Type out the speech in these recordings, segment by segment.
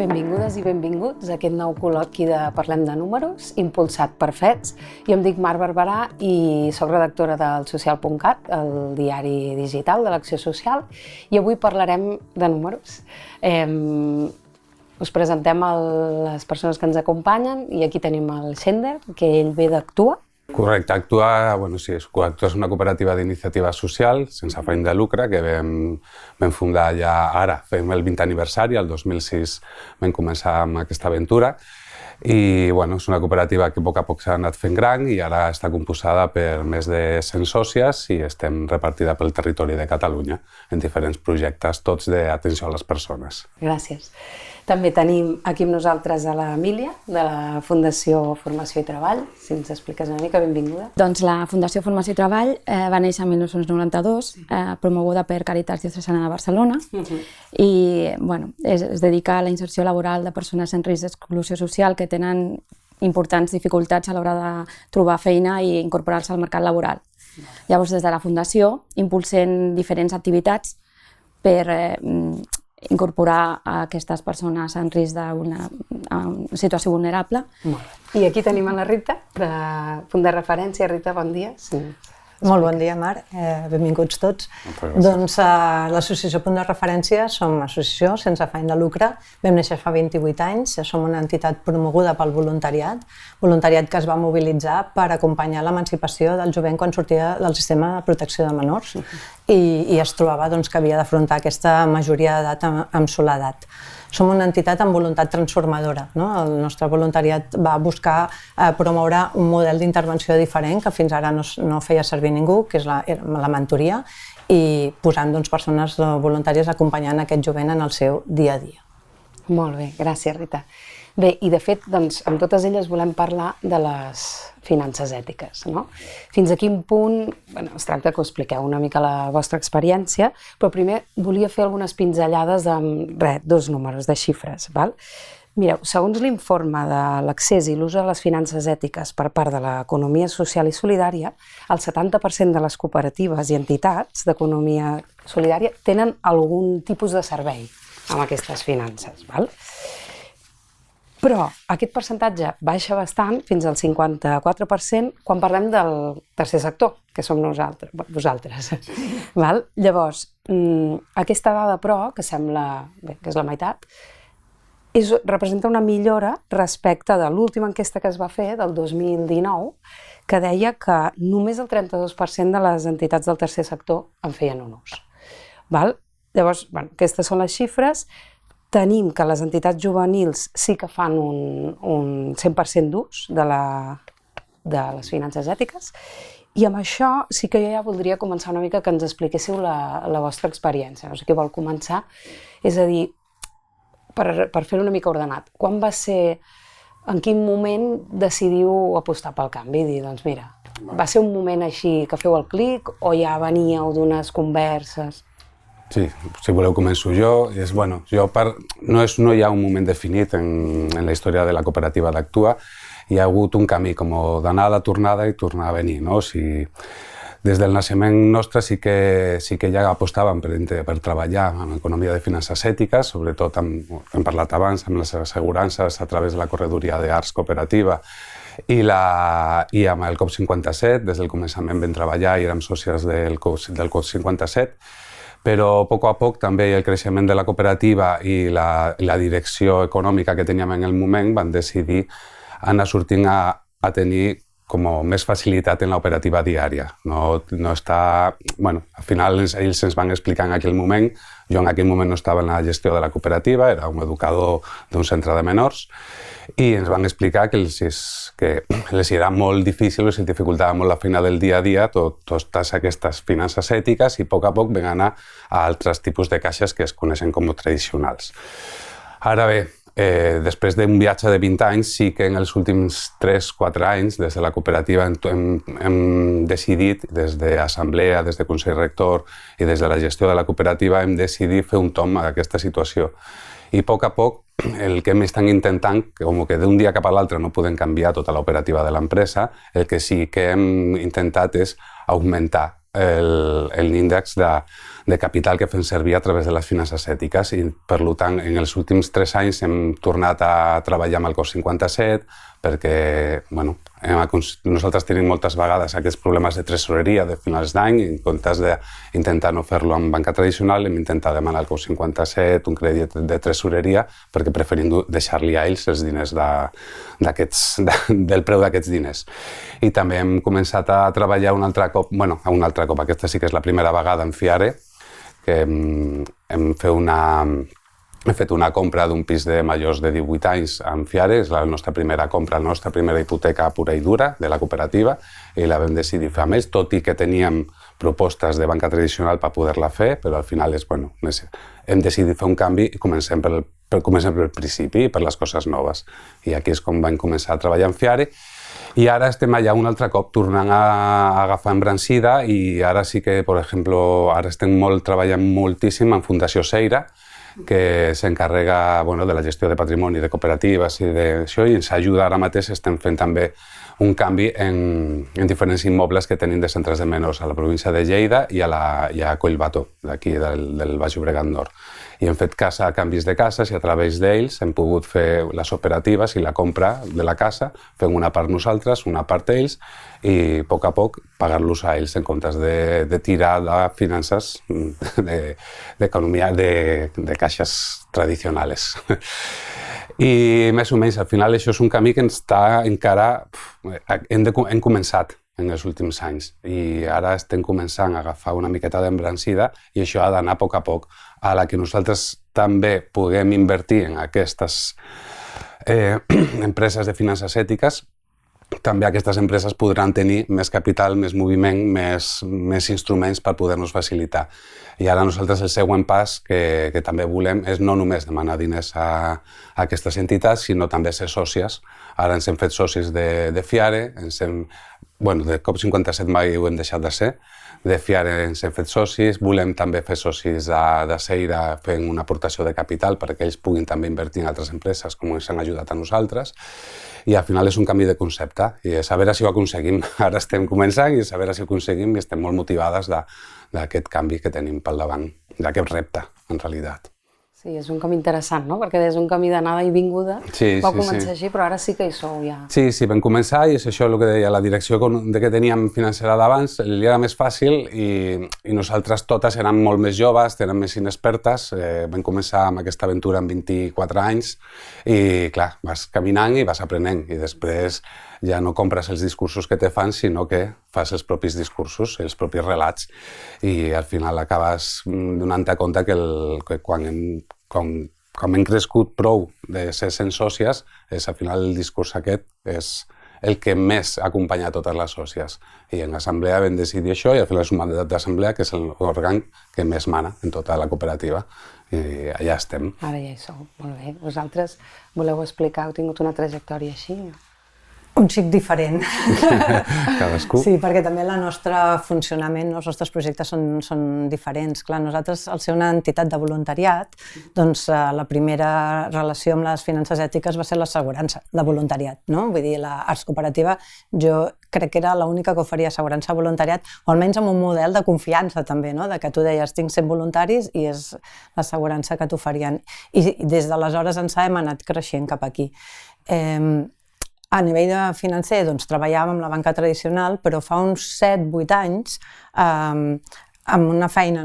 Benvingudes i benvinguts a aquest nou col·loqui de Parlem de Números, impulsat per FEDS. Jo em dic Mar Barberà i soc redactora del Social.cat, el diari digital de l'Acció Social, i avui parlarem de números. Us presentem les persones que ens acompanyen i aquí tenim el Xender, que ell ve d'Actua. Correcte, Actua és una cooperativa d'iniciativa social sense afany de lucre que vam fundar ja ara, fem el 20 aniversari, el 2006 vam començar amb aquesta aventura i és una cooperativa que a poc s'ha anat fent gran i ara està composada per més de 100 sòcies i estem repartida pel territori de Catalunya en diferents projectes, tots d'atenció a les persones. Gràcies. També tenim aquí amb nosaltres a l'Emília, de la Fundació Formació i Treball. Si ens expliques una mica, benvinguda. Doncs la Fundació Formació i Treball va néixer en 1992, promoguda per Càritas Diocesana de Barcelona, i es dedica a la inserció laboral de persones en risc d'exclusió social que tenen importants dificultats a l'hora de trobar feina i incorporar-se al mercat laboral. Llavors, des de la Fundació, impulsem diferents activitats per incorporar a aquestes persones en risc d'una situació vulnerable. I aquí tenim a la Rita, de Punt de Referència. Rita, bon dia. Sí. Molt bon dia, Mar. Benvinguts tots. Doncs l'associació Punt de Referència som una associació sense afany de lucre. Vam néixer fa 28 anys, som una entitat promoguda pel voluntariat que es va mobilitzar per acompanyar l'emancipació del jovent quan sortia del sistema de protecció de menors i es trobava que havia d'afrontar aquesta majoria d'edat amb soledat. Som una entitat amb voluntat transformadora. El nostre voluntariat va buscar promoure un model d'intervenció diferent que fins ara no feia servir ningú, que és la mentoria, i posant persones voluntàries acompanyant aquest jovent en el seu dia a dia. Molt bé, gràcies, Rita. Bé, i de fet, amb totes elles volem parlar de les finances ètiques, no? Fins a quin punt, es tracta que us expliqueu una mica la vostra experiència, però primer volia fer algunes pinzellades amb, dos números de xifres, val? Mireu, segons l'informe de l'accés i l'ús de les finances ètiques per part de l'economia social i solidària, el 70% de les cooperatives i entitats d'economia solidària tenen algun tipus de servei amb aquestes finances, val? Però aquest percentatge baixa bastant, fins al 54%, quan parlem del tercer sector, que som vosaltres. Llavors, aquesta dada, però, que sembla que és la meitat, representa una millora respecte de l'última enquesta que es va fer, del 2019, que deia que només el 32% de les entitats del tercer sector en feien un ús. Llavors, aquestes són les xifres. Tenim que les entitats juvenils sí que fan un 100% d'ús de les finances ètiques i amb això sí que jo ja voldria començar una mica que ens expliquéssiu la vostra experiència. No sé qui vol començar. És a dir, per fer-ho una mica ordenat, quan va ser, en quin moment decidiu apostar pel canvi? Dir, doncs mira, va ser un moment així que feu el clic o ja veníeu d'unes converses? Sí, si voleu començo jo. No hi ha un moment definit en la història de la cooperativa d'Actua. Hi ha hagut un camí com d'anada, tornada i tornar a venir. Des del naixement nostre sí que ja apostàvem per treballar en economia de finances ètiques, sobretot, hem parlat abans, amb les assegurances a través de la corredoria d'Ars Cooperativa i amb el COP57. Des del començament vam treballar i érem sòcies del COP57, però a poc també el creixement de la cooperativa i la direcció econòmica que teníem en el moment van decidir anar sortint a tenir com més facilitat en l'operativa diària. Al final ells ens van explicar en aquell moment, jo en aquell moment no estava en la gestió de la cooperativa, era un educador d'un centre de menors, i ens van explicar que els era molt difícil, els dificultava molt la feina del dia a dia, totes aquestes finances ètiques, i a poc vam anar a altres tipus de caixes que es coneixen com tradicionals. Ara bé, després d'un viatge de 20 anys, sí que en els últims 3-4 anys, des de la cooperativa hem decidit, des d'assemblea, des de Consell Rector i des de la gestió de la cooperativa, hem decidit fer un tomb a aquesta situació. I a poc, el que hem estat intentant, com que d'un dia cap a l'altre no podem canviar tota l'operativa de l'empresa, el que sí que hem intentat és augmentar l'índex de capital que fem servir a través de les finances ètiques i, per tant, en els últims 3 anys hem tornat a treballar amb el COP 57 perquè, bueno, nosaltres tenim moltes vegades aquests problemes de tresoreria de finals d'any i en comptes d'intentar no fer-lo amb banca tradicional hem intentat demanar al COP 57 un crèdit de tresoreria perquè preferim deixar-li a ells els diners del preu d'aquests diners. I també hem començat a treballar un altre cop, aquesta sí que és la primera vegada en Fiare, que hem fet una compra d'un pis de majors de 18 anys en Fiare, és la nostra primera compra, la nostra primera hipoteca pura i dura de la cooperativa i la vam decidir fer amb ells, tot i que teníem propostes de banca tradicional per poder-la fer, però al final hem decidit fer un canvi i comencem pel principi, per les coses noves. I aquí és com vam començar a treballar en Fiare i ara estem allà un altre cop tornant a agafar embrancida i ara sí que, per exemple, ara estem treballant moltíssim en Fundació Seira, que s'encarrega de la gestió de patrimoni, de cooperatives i d'això, i ens ajuda ara mateix, estem fent també un canvi en diferents immobles que tenim de centres de menors a la província de Lleida i a Collbató, d'aquí del Baix Llobregat Nord. I hem fet canvis de cases i a través d'ells hem pogut fer les operatives i la compra de la casa, fem una part nosaltres, una part ells, i a poc pagar-los a ells en comptes de tirar de finances d'economia de caixes tradicionals. I més o menys, al final, això és un camí que hem començat en els últims anys i ara estem començant a agafar una miqueta d'embrancida i això ha d'anar a poc a la que nosaltres també puguem invertir en aquestes empreses de finances ètiques. També aquestes empreses podran tenir més capital, més moviment, més instruments per poder-nos facilitar. I ara nosaltres el següent pas que també volem és no només demanar diners a aquestes entitats, sinó també ser sòcies. Ara ens hem fet socis de Fiare, de COP57 mai ho hem deixat de ser, de Fiare ens hem fet socis, volem també fer socis de Seira fent una aportació de capital perquè ells puguin també invertir en altres empreses com ens han ajudat a nosaltres. I al final és un canvi de concepte i és a veure si ho aconseguim. Ara estem començant i és a veure si ho aconseguim i estem molt motivades d'aquest canvi que tenim pel davant, d'aquest repte, en realitat. Sí, és un camí interessant, no? Perquè és un camí d'anada i vinguda. Va començar així, però ara sí que hi sou ja. Sí, vam començar i és això el que deia, la direcció que teníem financera d'abans li era més fàcil i nosaltres totes érem molt més joves, érem més inexpertes. Vam començar amb aquesta aventura amb 24 anys i, clar, vas caminant i vas aprenent i després ja no compres els discursos que te fan, sinó que fas els propis discursos, els propis relats i al final acabes donant-te compte que quan hem crescut prou de ser sent sòcies, al final el discurs aquest és el que més acompanya totes les sòcies. I en l'assemblea vam decidir això i al final és un mandat d'assemblea que és l'òrgan que més mana en tota la cooperativa i allà estem. Ara ja hi sou, molt bé. Vosaltres voleu explicar, heu tingut una trajectòria així? Un xic diferent. Cadascú. Sí, perquè també el nostre funcionament, els nostres projectes són diferents. Clar, nosaltres, al ser una entitat de voluntariat, doncs la primera relació amb les finances ètiques va ser l'assegurança de voluntariat, no? Vull dir, l'Arts Cooperativa, jo crec que era l'única que oferia assegurança de voluntariat, o almenys amb un model de confiança també, no? De que tu deies, tinc 100 voluntaris i és l'assegurança que t'oferien. I des d'aleshores ençà hem anat creixent cap aquí. A nivell financer, doncs, treballàvem amb la banca tradicional, però fa uns 7-8 anys, amb una feina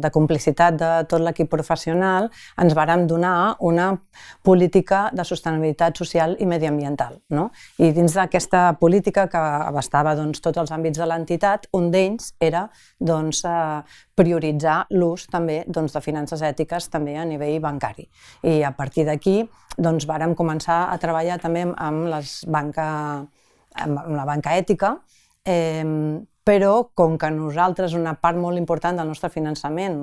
de complicitat de tot l'equip professional, ens vàrem donar una política de sostenibilitat social i mediambiental. I dins d'aquesta política, que abastava tots els àmbits de l'entitat, un d'ells era prioritzar l'ús també de finances ètiques també a nivell bancari. I a partir d'aquí vàrem començar a treballar també amb la banca ètica, però com que nosaltres una part molt important del nostre finançament,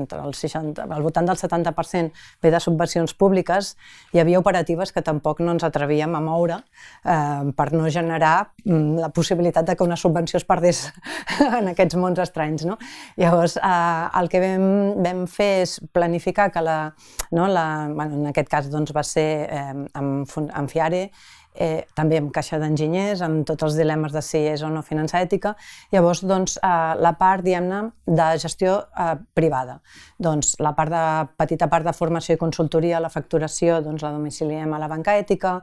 al voltant del 70% ve de subvencions públiques, hi havia operatives que tampoc no ens atrevíem a moure per no generar la possibilitat que una subvenció es perdés en aquests mons estranys. Llavors, el que vam fer és planificar que en aquest cas va ser amb Fiare, també amb caixa d'enginyers, amb tots els dilemes de si és o no finança ètica. Llavors, doncs, la part, diguem-ne, de gestió privada. Doncs la petita part de formació i consultoria, la facturació, doncs la domiciliem a la banca ètica,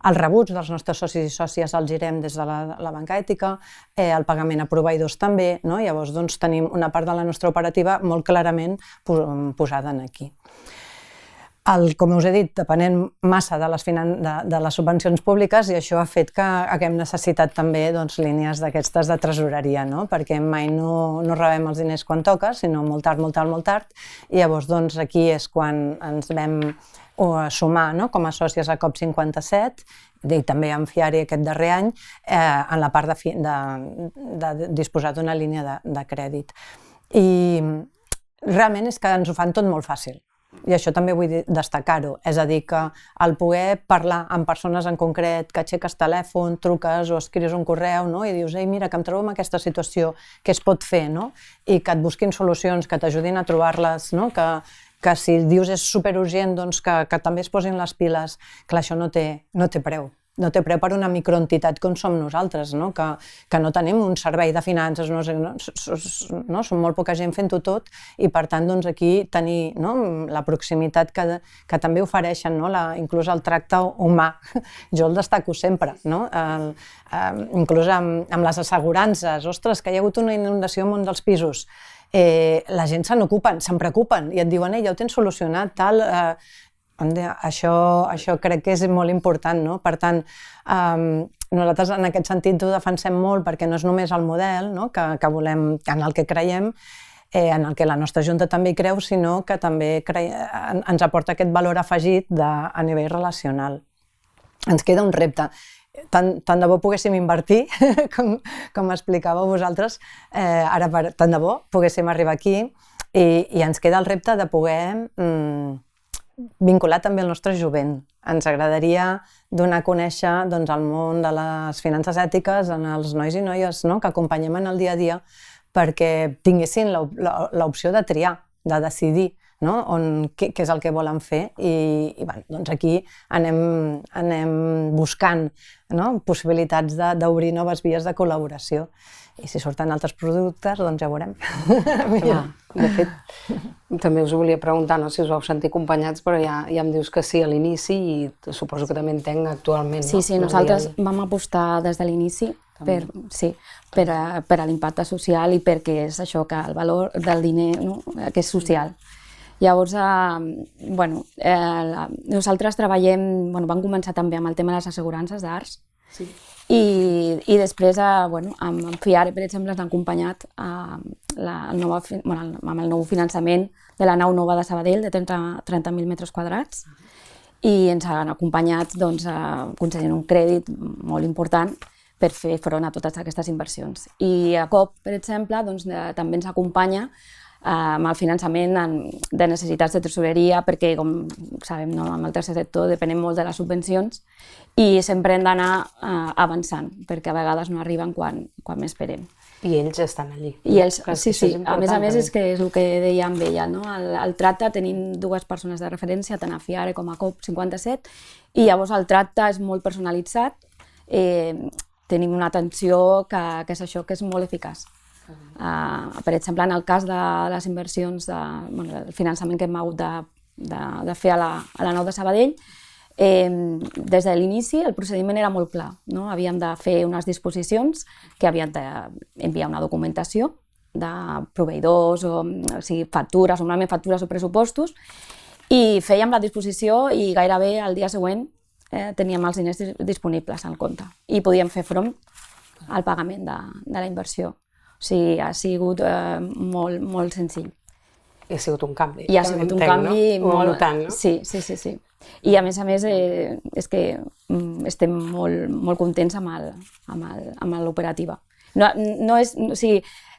els rebuts dels nostres socis i sòcies els girem des de la banca ètica, el pagament a proveïdors també, no? Llavors, doncs, tenim una part de la nostra operativa molt clarament posada aquí. Com us he dit, depenent massa de les subvencions públiques, i això ha fet que haguem necessitat també línies d'aquestes de tresoreria, perquè mai no rebem els diners quan toca, sinó molt tard, molt tard, molt tard, i llavors aquí és quan ens vam sumar com a sòcies a COP57, i també amb FIARI aquest darrer any, en la part de disposar d'una línia de crèdit. I realment és que ens ho fan tot molt fàcil. I això també vull destacar-ho, és a dir, que el poder parlar amb persones en concret, que aixeques telèfon, truques o escrius un correu i dius, ei, mira, que em trobo en aquesta situació, què es pot fer? I que et busquin solucions, que t'ajudin a trobar-les, que si dius és superurgent, doncs que també es posin les piles. Clar, això no té preu. No té preu per una microentitat com som nosaltres, que no tenim un servei de finances, som molt poca gent fent-ho tot, i per tant aquí tenir la proximitat que també ofereixen, inclús el tracte humà, jo el destaco sempre, inclús amb les assegurances, ostres, que hi ha hagut una inundació en un dels pisos, la gent se'n preocupen i et diuen, ja ho tens solucionat, tal. Això crec que és molt important, per tant, nosaltres en aquest sentit ho defensem molt perquè no és només el model que volem, en el que creiem, en el que la nostra Junta també hi creu, sinó que també ens aporta aquest valor afegit a nivell relacional. Ens queda un repte. Tant de bo poguéssim invertir, com explicàveu vosaltres, ara tant de bo poguéssim arribar aquí, i ens queda el repte de poder vincular també el nostre jovent. Ens agradaria donar a conèixer el món de les finances ètiques als nois i noies que acompanyem en el dia a dia perquè tinguessin l'opció de triar, de decidir què és el que volen fer, i aquí anem buscant possibilitats d'obrir noves vies de col·laboració. I si surten altres productes, doncs ja veurem. De fet, també us volia preguntar si us vau sentir acompanyats, però ja em dius que sí a l'inici, i suposo que també entenc actualment. Sí, nosaltres vam apostar des de l'inici per a l'impacte social i perquè és això, que el valor del diner que és social. Llavors, nosaltres treballem, vam començar també amb el tema de les assegurances d'arts, i després amb FIARE, per exemple, ens han acompanyat amb el nou finançament de la nau nova de Sabadell de 30.000 metres quadrats, i ens han acompanyat concedint un crèdit molt important per fer front a totes aquestes inversions. I a COP, per exemple, també ens acompanya amb el finançament de necessitats de tresoreria, perquè, com sabem, amb el tercer sector depenem molt de les subvencions i sempre hem d'anar avançant, perquè a vegades no arriben quan més esperem. I ells estan allí. Sí. A més, és que és el que deia amb ella. El tracte, tenim dues persones de referència, tant a FIARE com a COP57, i llavors el tracte és molt personalitzat, tenim una atenció que és això, que és molt eficaç. Per exemple, en el cas de les inversions, el finançament que hem hagut de fer a la nau de Sabadell, des de l'inici el procediment era molt clar. Havíem de fer unes disposicions que havien d'enviar una documentació de proveïdors, o sigui, factures, normalment factures o pressupostos, i fèiem la disposició i gairebé el dia següent teníem els diners disponibles al compte i podíem fer front al pagament de la inversió. O sigui, ha sigut molt senzill. I ha sigut un canvi. I ha sigut un canvi molt... Sí. I a més, és que estem molt contents amb l'operativa.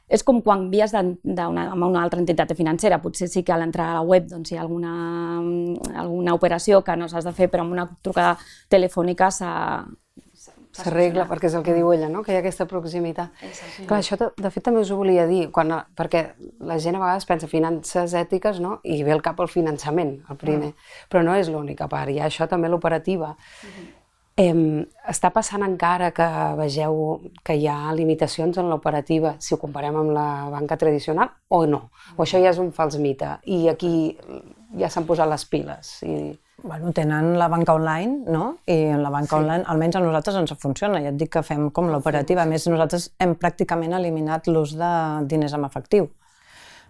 És com quan envies amb una altra entitat financera. Potser sí que a l'entrar a la web hi ha alguna operació que no s'has de fer, però amb una trucada telefònica s'arregla, perquè és el que diu ella, que hi ha aquesta proximitat. Clar, això de fet també us ho volia dir, perquè la gent a vegades pensa finances ètiques i ve al cap el finançament, el primer, però no és l'única part, hi ha això també l'operativa. Està passant encara que vegeu que hi ha limitacions en l'operativa si ho comparem amb la banca tradicional o no? O això ja és un fals mite i aquí ja s'han posat les piles? Bueno, tenen la banca online, no? I en la banca online, almenys a nosaltres ens funciona. Ja et dic que fem com l'operativa. A més, nosaltres hem pràcticament eliminat l'ús de diners en efectiu.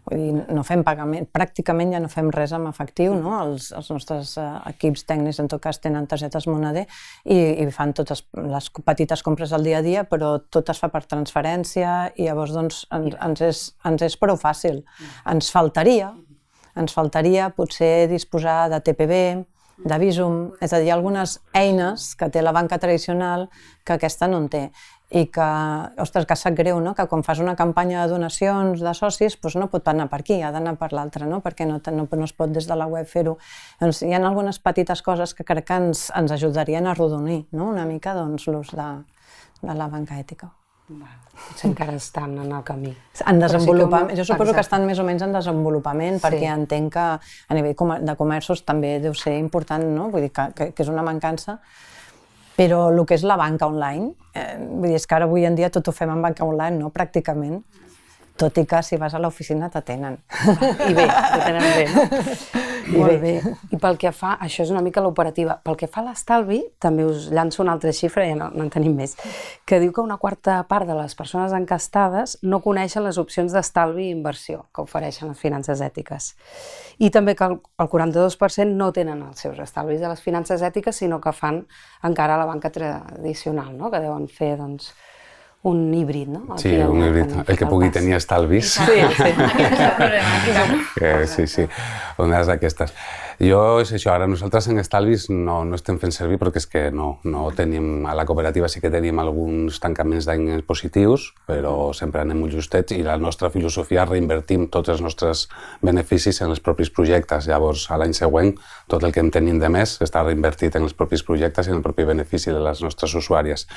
Vull dir, no fem pagament, pràcticament ja no fem res amb efectiu, no? Els nostres equips tècnics en tot cas tenen targetes Moneder i fan totes les petites compres al dia a dia, però tot es fa per transferència i llavors doncs ens és prou fàcil. Ens faltaria potser disposar de TPV, de Visum, és a dir, algunes eines que té la banca tradicional que aquesta no en té. I que, ostres, que sap greu, no? Que quan fas una campanya de donacions de socis doncs no pot anar per aquí, ha d'anar per l'altre, no? Perquè no es pot des de la web fer-ho. Doncs hi ha algunes petites coses que crec que ens ajudarien a arrodonir, no? Una mica l'ús de la banca ètica. Potser encara estan en el camí. En desenvolupament, jo suposo que estan més o menys en desenvolupament, perquè entenc que a nivell de comerços també deu ser important, no? Vull dir que és una mancança. Però el que és la banca online, vull dir, és que ara avui en dia tot ho fem en banca online, no? Pràcticament. Tot i que si vas a l'oficina t'atenen. I bé, t'atenen bé, no? Molt bé. I pel que fa, això és una mica l'operativa, pel que fa a l'estalvi, també us llanço una altra xifra, ja no en tenim més, que diu que una quarta part de les persones encastades no coneixen les opcions d'estalvi i inversió que ofereixen les finances ètiques. I també que el 42% no tenen els seus estalvis de les finances ètiques, sinó que fan encara la banca tradicional, no? Que deuen fer, doncs, un híbrid, no? Sí, un híbrid. El que pugui tenir estalvis. Sí. Sí, unes d'aquestes. Jo, és això, ara nosaltres en estalvis no estem fent servir perquè és que no tenim, a la cooperativa sí que tenim alguns tancaments d'any positius, però sempre anem molt justets i la nostra filosofia reinvertim tots els nostres beneficis en els propis projectes. Llavors, a l'any següent, tot el que en tenim de més està reinvertit en els propis projectes i en el propi benefici de les nostres usuàries.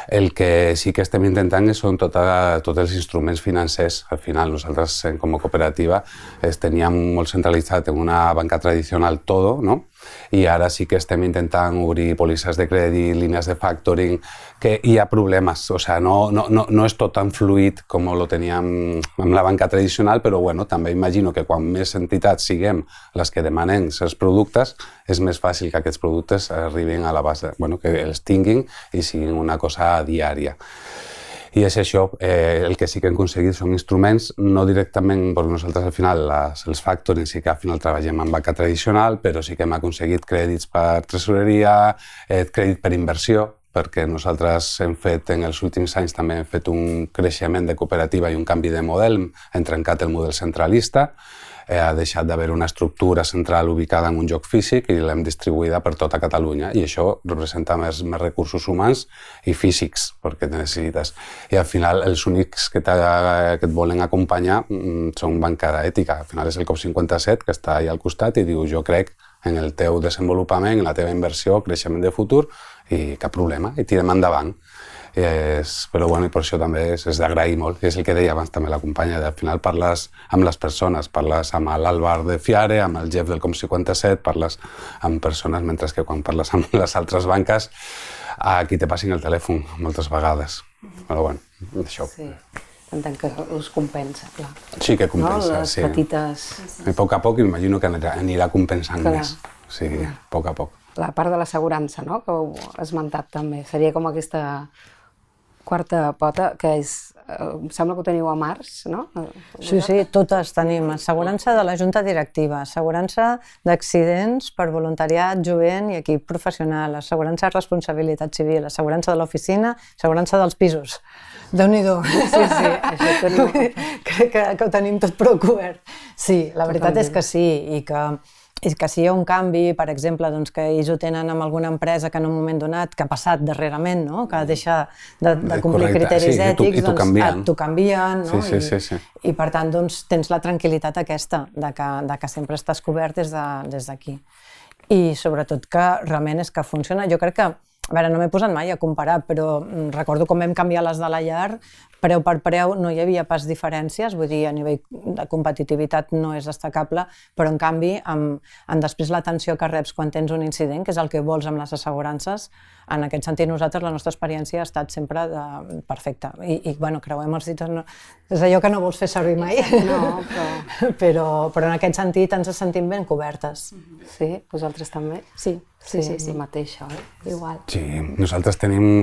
El que sí que estem intentant són tots els instruments financers. Al final, nosaltres, com a cooperativa, teníem molt centralitzat en una banca tradicional todo, no? I ara sí que estem intentant obrir pòlisses de crèdit, línies de factoring, que hi ha problemes, o sigui, no és tot tan fluid com ho teníem amb la banca tradicional, però bueno, també imagino que quan més entitats siguem les que demanen certs productes, és més fàcil que aquests productes arribin a la base, bueno, que els tinguin i siguin una cosa diària. I és això, el que sí que hem aconseguit són instruments, no directament, perquè nosaltres al final els factoring sí que al final treballem en banca tradicional, però sí que hem aconseguit crèdits per tresoreria, crèdit per inversió, perquè nosaltres hem fet, en els últims anys també hem fet un creixement de cooperativa i un canvi de model, hem trencat el model centralista, ha deixat d'haver una estructura central ubicada en un lloc físic i l'hem distribuïda per tota Catalunya i això representa més recursos humans i físics perquè te necessites. I al final els únics que et volen acompanyar són banca ètica. Al final és el COP57 que està allà al costat i diu jo crec en el teu desenvolupament, en la teva inversió, creixement de futur i cap problema, i tirem endavant. Però bueno, i per això també és d'agrair molt, i és el que deia abans també la companya, al final parles amb les persones, parles amb l'Àlvar de Fiare, amb el Jeff del COP57, parles amb persones, mentre que quan parles amb les altres banques, aquí te passin el telèfon moltes vegades. Però bueno, això. Sí, entenc que us compensa, clar. Sí que compensa, sí. Les petites... A poc a poc imagino que anirà compensant més, sí, a poc a poc. La part de l'assegurança, no?, que heu esmentat també, seria com aquesta quarta pota, que és, em sembla que ho teniu a març, no? Sí, totes tenim. Assegurança de la Junta Directiva, assegurança d'accidents per voluntariat, jovent i equip professional, assegurança de responsabilitat civil, assegurança de l'oficina, assegurança dels pisos. Déu-n'hi-do. Sí, això ho tenim. Crec que ho tenim tot prou cobert. Sí, la veritat és que sí, i que si hi ha un canvi, per exemple, doncs que ells ho tenen amb alguna empresa que en un moment donat, que ha passat darrerament, no? Que deixa de complir criteris ètics, doncs t'ho canvien, no? Sí. I per tant, doncs, tens la tranquil·litat aquesta, de que sempre estàs cobert des d'aquí. I sobretot que realment és que funciona. Jo crec que, a veure, no m'he posat mai a comparar, però recordo com vam canviar les de la llar, preu per preu no hi havia pas diferències, vull dir, a nivell de competitivitat no és destacable, però en canvi, després l'atenció que reps quan tens un incident, que és el que vols amb les assegurances, en aquest sentit nosaltres la nostra experiència ha estat sempre perfecta. I bueno, creuem els dits, és allò que no vols fer servir mai, però en aquest sentit ens sentim ben cobertes. Sí? Vosaltres també? Sí. Sí, mateixa, igual. Sí, nosaltres tenim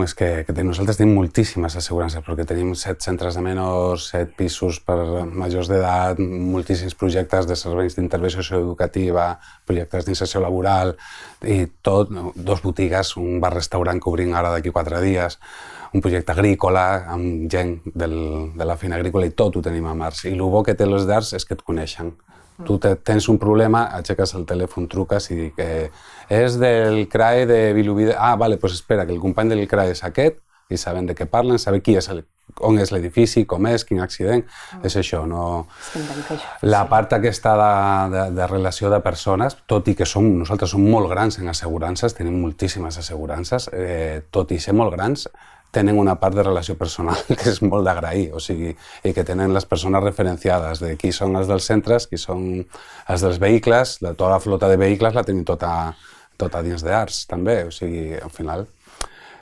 moltíssimes assegurances, perquè tenim 7 centres de menors, 7 pisos per majors d'edat, moltíssims projectes de serveis d'intervenció socioeducativa, projectes d'inserció laboral, i tot, 2 botigues, un bar-restaurant que obrim ara d'aquí 4 dies, un projecte agrícola, amb gent de la feina agrícola, i tot ho tenim a Mars. I el bo que té les d'Arts és que et coneixen. Tu tens un problema, aixeques el telèfon, truques i dius és del CRAE de Vilobí... Ah, vale, doncs espera, que el company del CRAE és aquest, i saben de què parlen, saben on és l'edifici, com és, quin accident, és això, no... La part aquesta de relació de persones, tot i que nosaltres som molt grans en assegurances, tenim moltíssimes assegurances, tot i ser molt grans, tenen una part de relació personal que és molt d'agrair, o sigui, i que tenen les persones referenciades de qui són els dels centres, qui són els dels vehicles, tota la flota de vehicles la tenim tota dins d'Arts, també, o sigui, al final,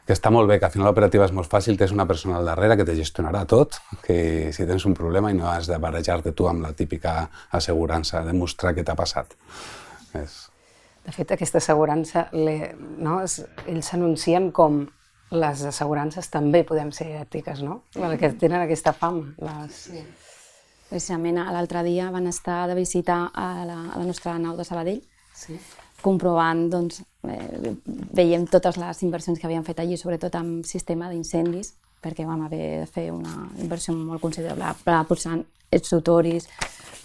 que està molt bé, que al final l'operativa és molt fàcil, tens una persona al darrere que te gestionarà tot, que si tens un problema i no has de barrejar-te tu amb la típica assegurança, demostrar què t'ha passat. De fet, aquesta assegurança, ells s'anuncien com les assegurances també podem ser ètiques, no? Perquè tenen aquesta fama. Precisament l'altre dia van estar de visita a la nostra nau de Sabadell, comprovant, doncs, veiem totes les inversions que havien fet allí, sobretot amb sistema d'incendis, perquè vam haver de fer una inversió molt considerable, posant extintoris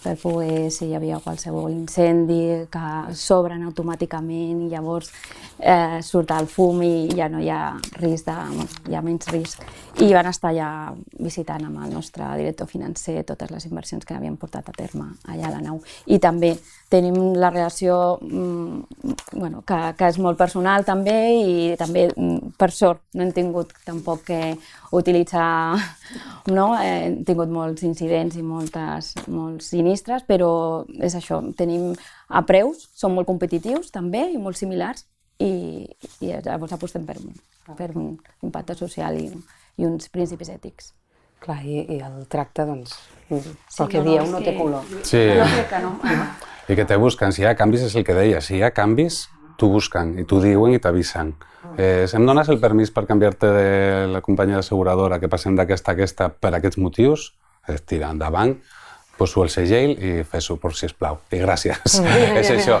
per poder, si hi havia qualsevol incendi, que s'obren automàticament i llavors surt el fum i ja no hi ha risc, hi ha menys risc. I van estar ja visitant amb el nostre director financer totes les inversions que havien portat a terme allà a la nau. I també tenim la relació que és molt personal també, i també, per sort, no hem tingut tampoc que utilitzar, hem tingut molts incidents i molts sinistres, però és això, tenim a preus, són molt competitius també i molt similars, i llavors apostem per un impacte social i uns principis ètics. Clar, i el tracte, doncs, pel que dieu, no té color. Sí, i que te busquen, si hi ha canvis, és el que deia, si hi ha canvis, t'ho busquen, i t'ho diuen i t'avisen. Si em dones el permís per canviar-te de la companyia d'asseguradora, que passem d'aquesta a aquesta per aquests motius, tira endavant, poso el segell i fes-ho, sisplau, i gràcies. És això.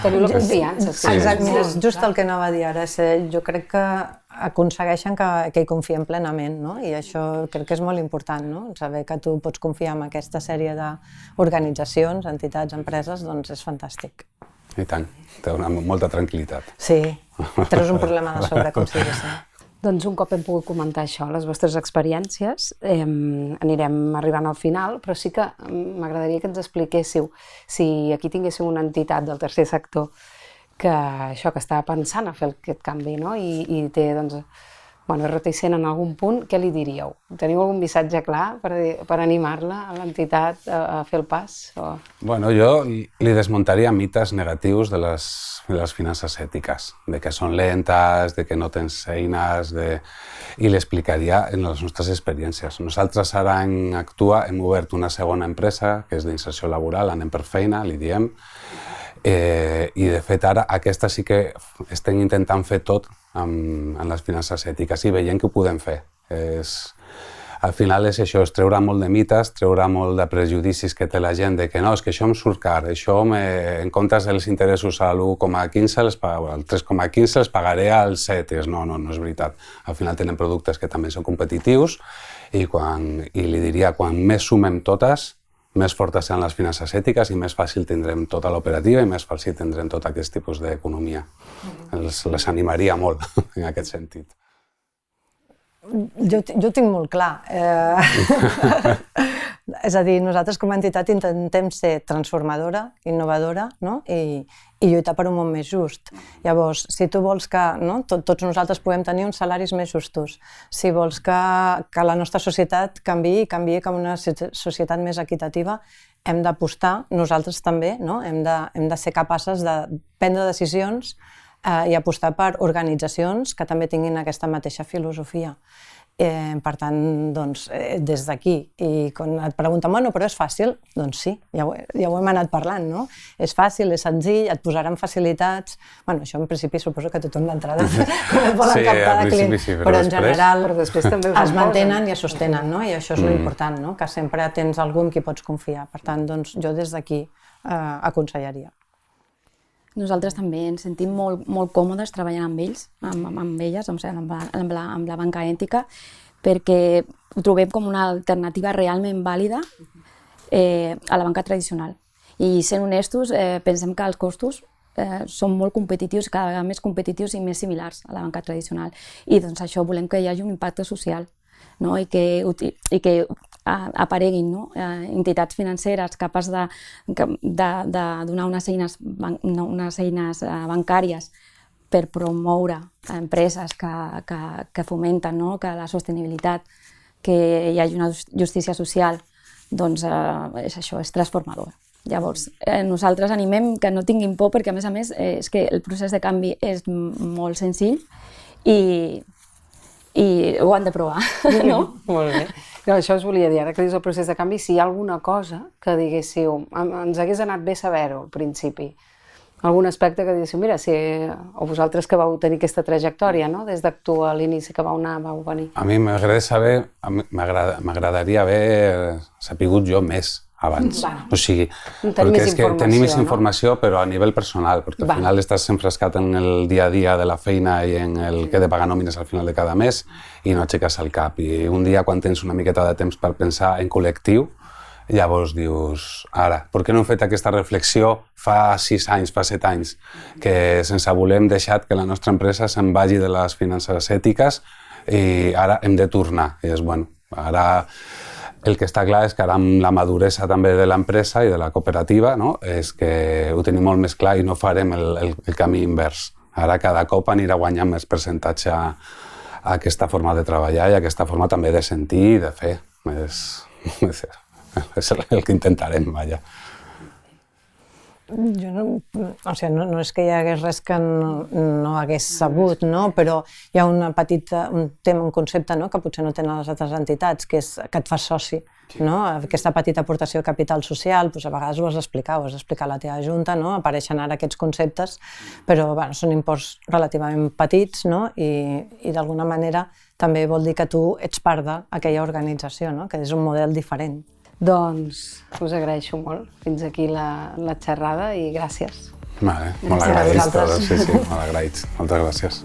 Teniu la confiança. Exacte, és just el que anava a dir ara. Jo crec que aconsegueixen que hi confiem plenament, no? I això crec que és molt important, no? Saber que tu pots confiar en aquesta sèrie d'organitzacions, entitats, empreses, doncs és fantàstic. I tant, té molta tranquil·litat. Sí, treus un problema de sobre, com sigui això. Doncs un cop hem pogut comentar això, les vostres experiències, anirem arribant al final, però sí que m'agradaria que ens expliquéssiu si aquí tinguéssiu una entitat del tercer sector que està pensant a fer aquest canvi, no? I té, doncs, és reticent en algun punt, què li diríeu? Teniu algun missatge clar per animar-la, a l'entitat, a fer el pas? Bueno, jo li desmuntaria mites negatius de les finances ètiques, de que són lentes, de que no tens eines, i l'explicaria en les nostres experiències. Nosaltres ara en Actua hem obert una segona empresa, que és d'inserció laboral, anem per feina, li diem, i de fet ara aquesta sí que estem intentant fer tot en les finances ètiques i veient que ho podem fer. Al final és això, és treure molt de mites, treure molt de prejudicis que té la gent de que no, és que això em surt car, això en comptes dels interessos a l'1,15, al 3,15 els pagaré als 7. No és veritat. Al final tenen productes que també són competitius i li diria, quan més sumem totes, més fortes seran les finances ètiques i més fàcil tindrem tota l'operativa i més fàcil tindrem tot aquest tipus d'economia. Les animaria molt en aquest sentit. Jo ho tinc molt clar. És a dir, nosaltres com a entitat intentem ser transformadora, innovadora, no? I i lluitar per un món més just. Llavors, si tu vols que tots nosaltres puguem tenir uns salaris més justos, si vols que la nostra societat canviï cap a una societat més equitativa, hem d'apostar, nosaltres també, hem de ser capaces de prendre decisions i apostar per organitzacions que també tinguin aquesta mateixa filosofia. Per tant, doncs, des d'aquí, i quan et pregunten, bueno, però és fàcil? Doncs sí, ja ho hem anat parlant, no? És fàcil, és senzill, et posaran facilitats... Bueno, això en principi suposo que tothom d'entrada volen captar de client, però en general es mantenen i es sostenen, no? I això és l'important, no? Que sempre tens algú en qui pots confiar. Per tant, doncs, jo des d'aquí aconsellaria. Nosaltres també ens sentim molt còmodes treballant amb ells, amb elles, amb la banca ètica, perquè ho trobem com una alternativa realment vàlida a la banca tradicional. I sent honestos, pensem que els costos són molt competitius, cada vegada més competitius i més similars a la banca tradicional. I doncs això volem que hi hagi un impacte social, no? I que apareguin entitats financeres capaces de donar unes eines bancàries per promoure empreses que fomenten que la sostenibilitat, que hi hagi una justícia social, doncs és això, és transformador. Llavors, nosaltres animem que no tinguin por perquè, a més, és que el procés de canvi és molt senzill i ho han de provar, no? Molt bé. No, això us volia dir, ara que dius el procés de canvi, si hi ha alguna cosa que diguéssiu, ens hagués anat bé saber-ho al principi, algun aspecte que diguéssiu, mira, o vosaltres que vau tenir aquesta trajectòria, no? Des d'actuar a l'inici que vau venir. A mi m'agradaria haver sapigut jo més abans. O sigui, perquè és que tenir més informació, però a nivell personal, perquè al final estàs enfrescat en el dia a dia de la feina i en el que he de pagar nòmines al final de cada mes i no aixeques el cap. I un dia, quan tens una miqueta de temps per pensar en col·lectiu, llavors dius, ara, per què no hem fet aquesta reflexió fa 6 anys, fa 7 anys, que sense voler hem deixat que la nostra empresa se'n vagi de les finances ètiques i ara hem de tornar. I és, bueno, ara... El que està clar és que ara amb la maduresa també de l'empresa i de la cooperativa és que ho tenim molt més clar i no farem el camí invers. Ara cada cop anirà guanyant més percentatge a aquesta forma de treballar i a aquesta forma també de sentir i de fer. És el que intentarem, vaja. Jo no és que hi hagués res que no hagués sabut, però hi ha un tema, un concepte que potser no tenen les altres entitats, que és que et fas soci. Aquesta petita aportació de capital social, a vegades ho has d'explicar, a la teva junta, apareixen ara aquests conceptes, però són imports relativament petits i d'alguna manera també vol dir que tu ets part d'aquella organització, que és un model diferent. Doncs us agraeixo molt. Fins aquí la xerrada i gràcies. Molt agraïts tots, sí, molt agraïts. Moltes gràcies.